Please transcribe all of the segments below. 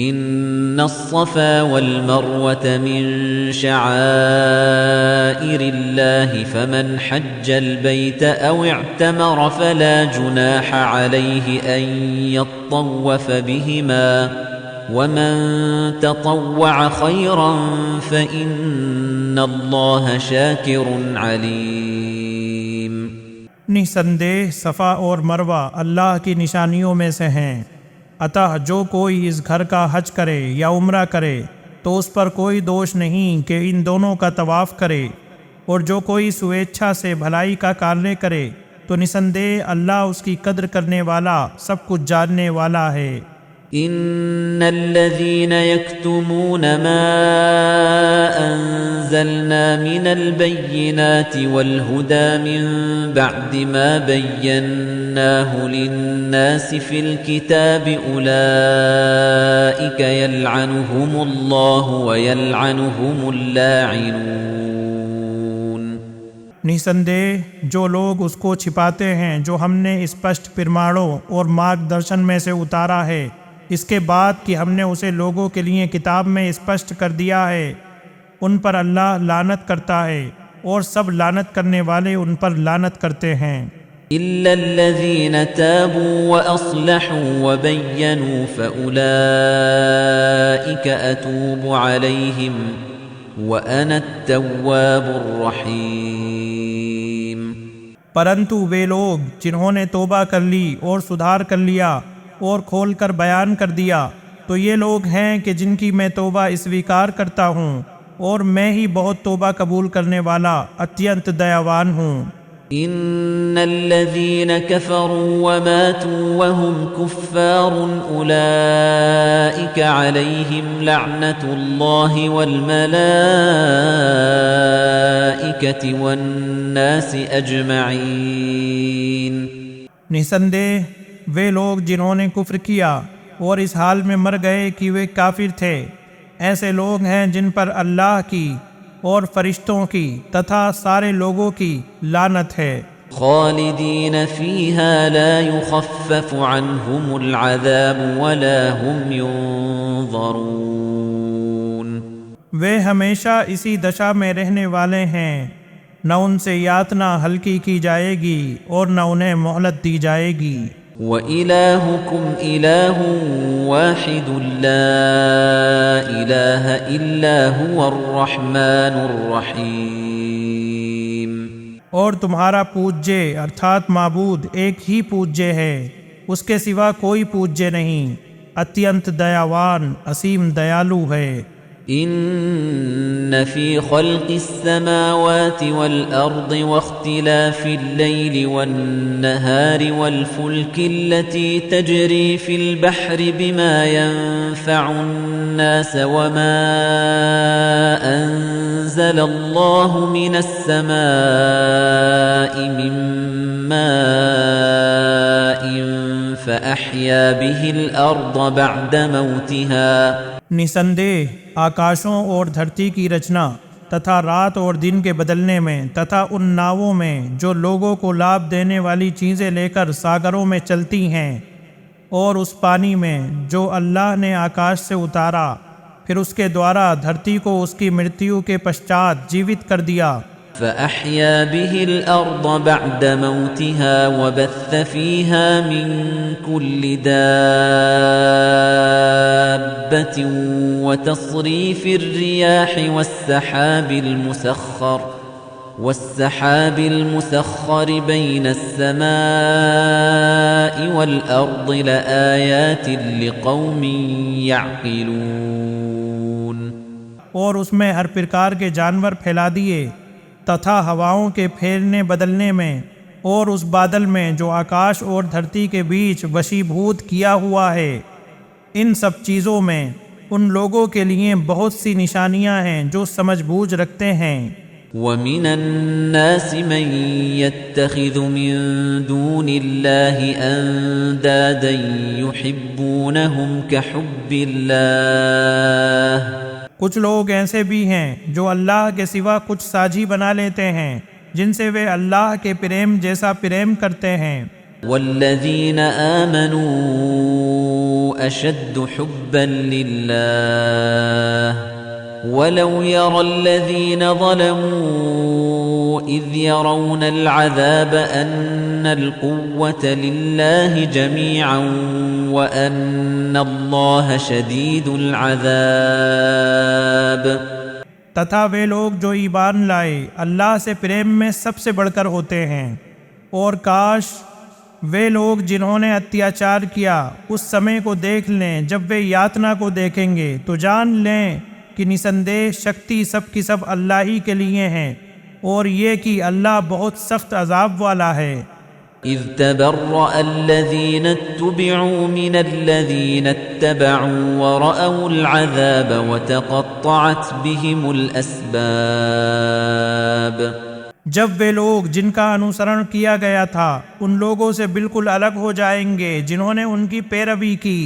إن الصفا والمروة من شعائر الله فمن حج البيت أو اعتمر فلا جناح عليه أن يطوف بهما ومن تطوع خيرا فإن الله شاكر عليم. نسندہ صفا اور مروہ اللہ کی نشانیوں میں سے ہیں، اتہ جو کوئی اس گھر کا حج کرے یا عمرہ کرے تو اس پر کوئی دوش نہیں کہ ان دونوں کا طواف کرے، اور جو کوئی سویچھا سے بھلائی کا کارنے کرے تو نسندہ اللہ اس کی قدر کرنے والا سب کچھ جاننے والا ہے. ان الذين يكتمون ما انزلنا من البينات والهدى من بعد ما بيناه للناس في الكتاب اولئك يلعنهم الله ويلعنهم اللاعنون. نسندہ جو لوگ اس کو چھپاتے ہیں جو ہم نے اسپشٹ پرماڑوں اور مارگ درشن میں سے اتارا ہے، اس کے بعد کہ ہم نے اسے لوگوں کے لیے کتاب میں اسپشٹ کر دیا ہے، ان پر اللہ لعنت کرتا ہے اور سب لعنت کرنے والے ان پر لعنت کرتے ہیں. إلا الذين تابوا وأصلحوا وبينوا فأولئك أتوب عليهم وأنا التواب الرحيم. پرنتو وہ لوگ جنہوں نے توبہ کر لی اور سدھار کر لیا اور کھول کر بیان کر دیا تو یہ لوگ ہیں کہ جن کی میں توبہ اسویکار کرتا ہوں، اور میں ہی بہت توبہ قبول کرنے والا اتینت دیاوان ہوں. ان الذين كفروا وماتوا وهم كفار اولئك عليهم لعنة الله والملائكة والناس اجمعين. نسندہ وہ لوگ جنہوں نے کفر کیا اور اس حال میں مر گئے کہ وہ کافر تھے، ایسے لوگ ہیں جن پر اللہ کی اور فرشتوں کی تتھا سارے لوگوں کی لعنت ہے. خالدین فیہا لا یخفف عنہم العذاب ولا هم ينظرون. وہ ہمیشہ اسی دشا میں رہنے والے ہیں، نہ ان سے یاتنا ہلکی کی جائے گی اور نہ انہیں مہلت دی جائے گی. وَإِلَٰهُكُمْ إِلَٰهٌ وَاحِدٌ لَا إِلَٰهَ إِلَّا هُوَ الرَّحْمَٰنُ الرَّحِيمُ. اور تمہارا پوجے ارتھات معبود ایک ہی پوجے ہے، اس کے سوا کوئی پوجے نہیں، اتینت دیاوان اسیم دیالو ہے. ان فی خلق السماوات والارض واختلاف الليل والنهار والفلك التي تجري في البحر بما ينفع الناس وما انزل الله من السماء من ماء فاحيا به الارض بعد موتها. نسندہ آکاشوں اور دھرتی کی رچنا تتھا رات اور دن کے بدلنے میں تتھا ان ناووں میں جو لوگوں کو لابھ دینے والی چیزیں لے کر ساگروں میں چلتی ہیں، اور اس پانی میں جو اللہ نے آکاش سے اتارا، پھر اس کے دوارا دھرتی کو اس کی مرتیو کے پشچات جیوت کر دیا. فأحيا به الأرض بعد موتها وبث فيها من كل دابة وتصريف الرياح والسحاب المسخر بين السماء والأرض لآيات لقوم يعقلون. اور اس میں ہر پرکار کے جانور پھیلا دیے تتھا ہواؤں کے پھیرنے بدلنے میں، اور اس بادل میں جو آکاش اور دھرتی کے بیچ وشیبھوت کیا ہوا ہے، ان سب چیزوں میں ان لوگوں کے لیے بہت سی نشانیاں ہیں جو سمجھ بوجھ رکھتے ہیں. وَمِنَ النَّاسِ مَن يَتَّخِذُ مِن دُونِ اللَّهِ أَندَادًا يُحِبُّونَهُمْ كَحُبِّ اللَّهِ. کچھ لوگ ایسے بھی ہیں جو اللہ کے سوا کچھ ساجی بنا لیتے ہیں جن سے وہ اللہ کے پریم جیسا پریم کرتے ہیں. والذین آمنوا أشد حبا لله ولو يرى الذين ظلموا إذ يرون العذاب أن القوة لله جميعا وأن الله شديد العذاب تتھا وہ لوگ جو ایمان لائے اللہ سے پریم میں سب سے بڑھ کر ہوتے ہیں، اور کاش وہ لوگ جنہوں نے اتیاچار کیا اس سمے کو دیکھ لیں جب وہ یاتنا کو دیکھیں گے تو جان لیں کہ نسندے شکتی سب کی سب اللہ ہی کے لیے ہیں، اور یہ کہ اللہ بہت سخت عذاب والا ہے۔ اذ تبرأ الذين اتبعوا من الذين اتبعوا ورأوا العذاب وتقطعت بهم الأسباب جب وہ لوگ جن کا انوسرن کیا گیا تھا ان لوگوں سے بالکل الگ ہو جائیں گے جنہوں نے ان کی پیروی کی،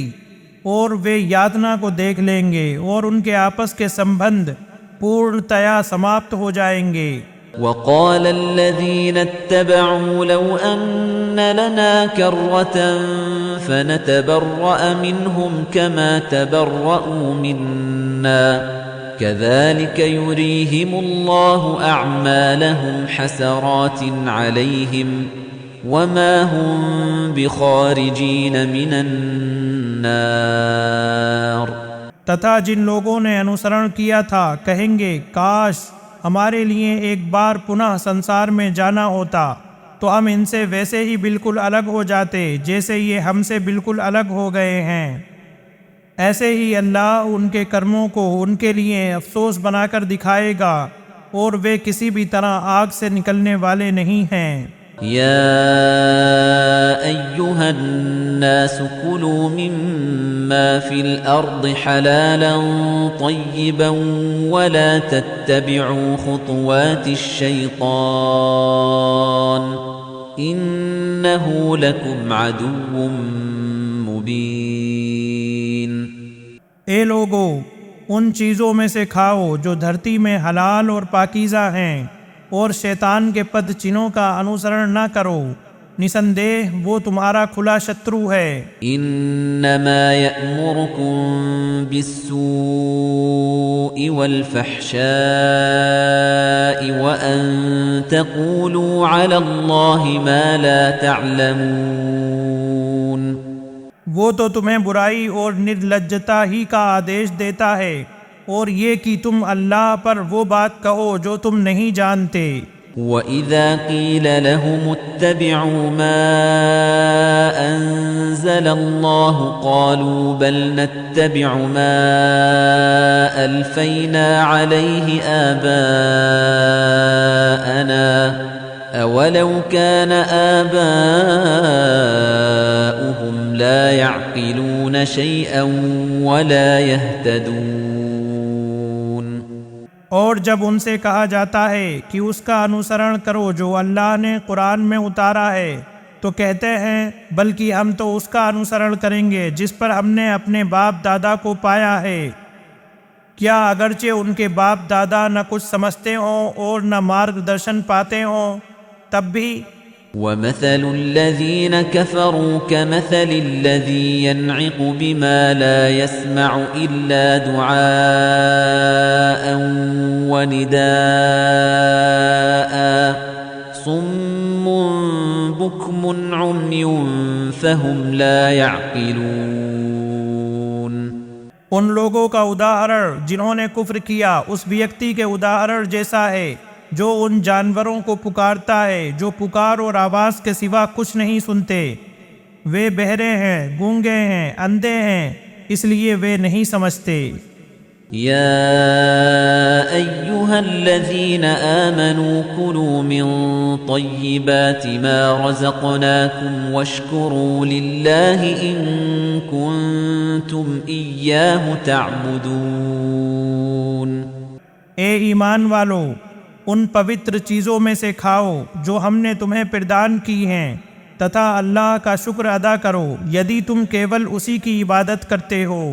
اور وہ یاتنا کو دیکھ لیں گے اور ان کے آپس کے سمبند پورنتیا سماپت ہو جائیں گے۔ وقال الذين اتبعوا لو أن لنا كرة فنتبرأ منهم كما تبرأوا منا كذلك يريهم الله أعمالهم حسرات عليهم وما هم بخارجين من النار۔ تتھا جن لوگوں نے انوسرن کیا تھا کہیں گے کاش ہمارے لیے ایک بار پنہ سنسار میں جانا ہوتا تو ہم ان سے ویسے ہی بالکل الگ ہو جاتے جیسے یہ ہم سے بالکل الگ ہو گئے ہیں۔ ایسے ہی اللہ ان کے کرموں کو ان کے لیے افسوس بنا کر دکھائے گا، اور وہ کسی بھی طرح آگ سے نکلنے والے نہیں ہیں۔ يا أيها الناس كلوا مما في الأرض حلالا طيبا ولا تتبعوا خطوات الشيطان إنه لكم عدو مبين۔ اے لوگو، ان چیزوں میں سے کھاؤ جو دھرتی میں حلال اور پاکیزہ ہیں، اور شیطان کے پد چنوں کا انوسرن نہ کرو، نسندے وہ تمہارا کھلا شترو ہے۔ انما یأمرکم بالسوء والفحشاء وان تقولوا علی اللہ ما لا تعلمون۔ وہ تو تمہیں برائی اور نرلجتا ہی کا آدیش دیتا ہے، اور یہ کہ تم اللہ پر وہ بات کہو جو تم نہیں جانتے۔ وَإِذَا قِيلَ لَهُمُ اتَّبِعُوا مَا أَنزَلَ اللَّهُ قَالُوا بَلْ نَتَّبِعُ مَا أَلْفَيْنَا عَلَيْهِ آبَاءَنَا أَوَلَوْ كَانَ آبَاؤُهُمْ لَا يَعْقِلُونَ شَيْئًا وَلَا يَهْتَدُونَ۔ اور جب ان سے کہا جاتا ہے کہ اس کا انوسرن کرو جو اللہ نے قرآن میں اتارا ہے تو کہتے ہیں بلکہ ہم تو اس کا انوسرن کریں گے جس پر ہم نے اپنے باپ دادا کو پایا ہے۔ کیا اگرچہ ان کے باپ دادا نہ کچھ سمجھتے ہوں اور نہ مارگ درشن پاتے ہوں تب بھی؟ وَمَثَلُ الَّذِينَ كَفَرُوا كَمَثَلِ الَّذِي يَنْعِقُ بِمَا لَا يَسْمَعُ إِلَّا دُعَاءً وَنِدَاءً صُمٌّ بُكْمٌ عُمْيٌ فَهُمْ لَا يَعْقِلُونَ۔ ان لوگوں کا اداہرن جنہوں نے کفر کیا اس ویکتی کے اداہرن جیسا ہے جو ان جانوروں کو پکارتا ہے جو پکار اور آواز کے سوا کچھ نہیں سنتے۔ وہ بہرے ہیں، گونگے ہیں، اندھے ہیں، اس لیے وہ نہیں سمجھتے۔ یا ایھا الذین آمنوا کلوا من طیبات ما رزقناکم واشکروا للہ ان کنتم ایاہ تعبدون۔ اے ایمان والو، ان پوتر چیزوں میں سے کھاؤ جو ہم نے تمہیں پردان کی ہیں، تتھا اللہ کا شکر ادا کرو یدی تم کیول اسی کی عبادت کرتے ہو۔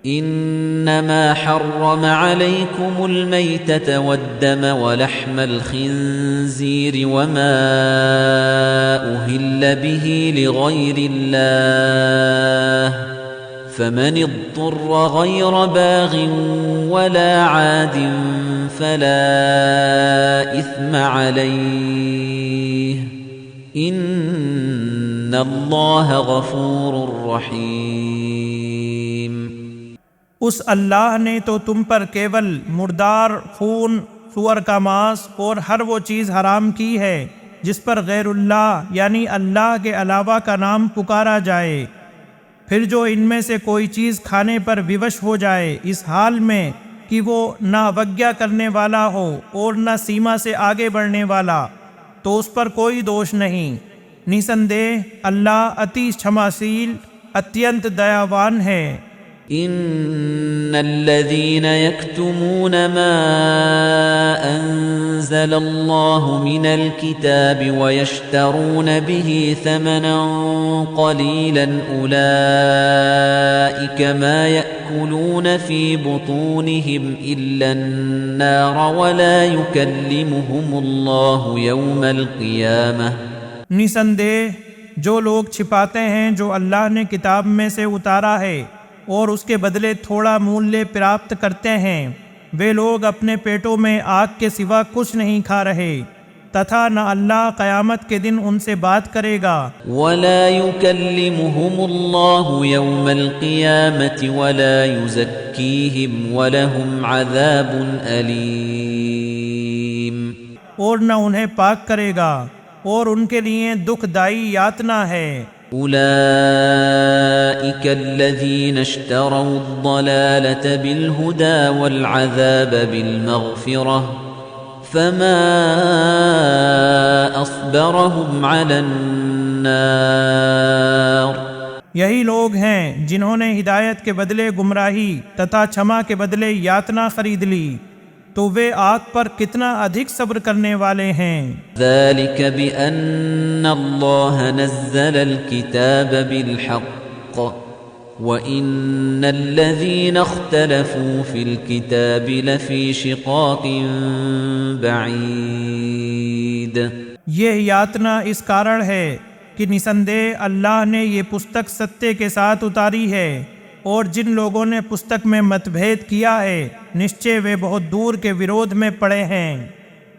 انما حرم علیکم المیتۃ والدم ولحم الخنزیر وما اہل به لغیر اللہ فمن اضطر غير باغ ولا عاد فلا إثم عليه إن الله غفور رحيم۔ اس اللہ نے تو تم پر کیول مردار، خون، سور کا ماس اور ہر وہ چیز حرام کی ہے جس پر غیر اللہ یعنی اللہ کے علاوہ کا نام پکارا جائے، پھر جو ان میں سے کوئی چیز کھانے پر ووش ہو جائے اس حال میں کہ وہ نہ اوگیا کرنے والا ہو اور نہ سیما سے آگے بڑھنے والا، تو اس پر کوئی دوش نہیں۔ نسندیہ اللہ اتی چھماسیل اتینت دیاوان ہے۔ ان الذين يكتمون ما انزل الله من الكتاب ويشترون به ثمنا قليلا اولئك ما ياكلون في بطونهم الا النار ولا يكلمهم الله يوم القيامه۔ نسندیہ جو لوگ چھپاتے ہیں جو اللہ نے کتاب میں سے اتارا ہے اور اس کے بدلے تھوڑا مولیہ پراپت کرتے ہیں، وہ لوگ اپنے پیٹوں میں آگ کے سوا کچھ نہیں کھا رہے، تتھا نہ اللہ قیامت کے دن ان سے بات کرے گا۔ وَلَا يُكَلِّمُهُمُ اللَّهُ يَوْمَ الْقِيَامَةِ وَلَا يُزَكِّيهِمْ وَلَهُمْ عَذَابٌ أَلِيمٌ۔ اور نہ انہیں پاک کرے گا اور ان کے لیے دکھ دائی یاتنا ہے۔ أولئك الذين اشتروا الضلالة بالهدى والعذاب بالمغفرة فما أصبرهم على النار۔ یہی لوگ ہیں جنہوں نے ہدایت کے بدلے گمراہی تتھا چھما کے بدلے یاتنا خرید لی، تو وہ آگ پر کتنا ادھک صبر کرنے والے ہیں۔ ذلك بأن الله نزل الكتاب بالحق وإن الذين اختلفوا في الكتاب لفي شقاق بعيد۔ یہ یاتنا اس کارن ہے کہ نسندیہ اللہ نے یہ پستک ستیہ کے ساتھ اتاری ہے، اور جن لوگوں نے پستک میں مت بھید کیا ہے نشچے وہ بہت دور کے ورودھ میں پڑے ہیں۔